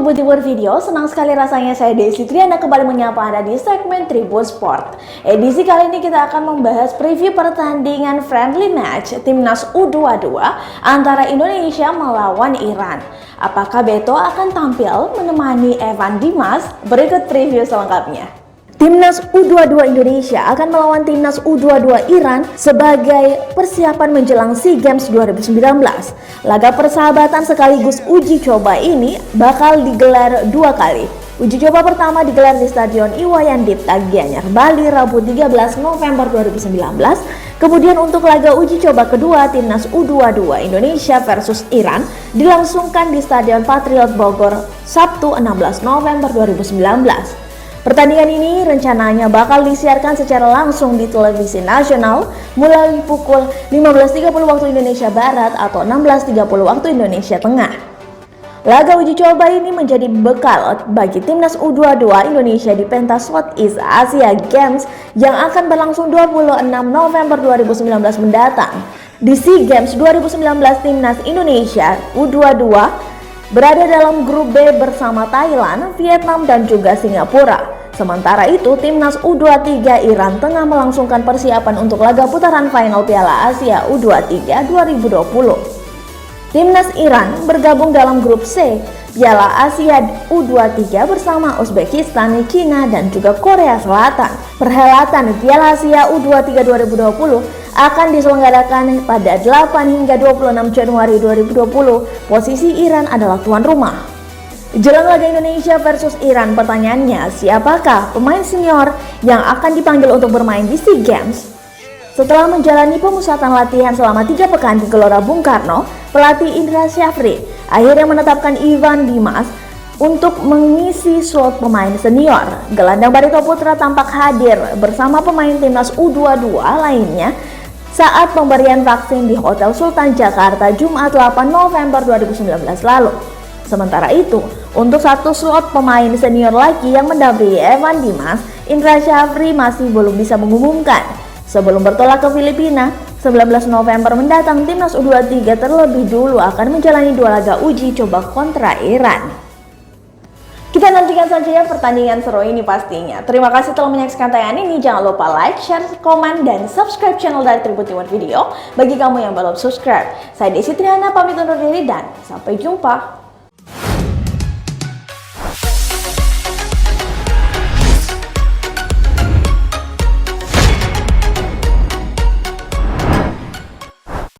Tribun Video, senang sekali rasanya saya Desi Triana kembali menyapa Anda di segmen Tribun Sport. Edisi kali ini kita akan membahas preview pertandingan friendly match Timnas U22 antara Indonesia melawan Iran. Apakah Beto akan tampil menemani Evan Dimas? Berikut preview selengkapnya. Timnas U22 Indonesia akan melawan Timnas U22 Iran sebagai persiapan menjelang SEA Games 2019. Laga persahabatan sekaligus uji coba ini bakal digelar dua kali. Uji coba pertama digelar di Stadion Iwayan Dipta Gianyar, Bali, Rabu 13 November 2019. Kemudian untuk laga uji coba kedua Timnas U22 Indonesia versus Iran dilangsungkan di Stadion Patriot Bogor, Sabtu 16 November 2019. Pertandingan ini rencananya bakal disiarkan secara langsung di televisi nasional mulai pukul 15.30 waktu Indonesia Barat atau 16.30 waktu Indonesia Tengah. Laga uji coba ini menjadi bekal bagi Timnas U22 Indonesia di pentas Southeast Asia Games yang akan berlangsung 26 November 2019 mendatang. Di SEA Games 2019 Timnas Indonesia U22 berada dalam grup B bersama Thailand, Vietnam, dan juga Singapura. Sementara itu, Timnas U23 Iran tengah melangsungkan persiapan untuk laga putaran final Piala Asia U23 2020. Timnas Iran bergabung dalam grup C Piala Asia U23 bersama Uzbekistan, China, dan juga Korea Selatan. Perhelatan Piala Asia U23 2020 akan diselenggarakan pada 8 hingga 26 Januari 2020. Posisi Iran adalah tuan rumah. Jelang laga Indonesia versus Iran, pertanyaannya, siapakah pemain senior yang akan dipanggil untuk bermain di SEA Games? Setelah menjalani pemusatan latihan selama 3 pekan di Gelora Bung Karno, pelatih Indra Syafri akhirnya menetapkan Evan Dimas untuk mengisi slot pemain senior. Gelandang Barito Putra tampak hadir bersama pemain Timnas U22 lainnya saat pemberian vaksin di Hotel Sultan Jakarta Jumat 8 November 2019 lalu. Sementara itu, untuk satu slot pemain senior lagi yang mendampingi Evan Dimas, Indra Syafri masih belum bisa mengumumkan. Sebelum bertolak ke Filipina, 19 November mendatang, Timnas U23 terlebih dulu akan menjalani 2 laga uji coba kontra Iran. Kita nantikan saja ya pertandingan seru ini pastinya. Terima kasih telah menyaksikan tayangan ini. Jangan lupa like, share, komen, dan subscribe channel dari Tribun Video bagi kamu yang belum subscribe. Saya Desi Triana pamit undur diri dan sampai jumpa.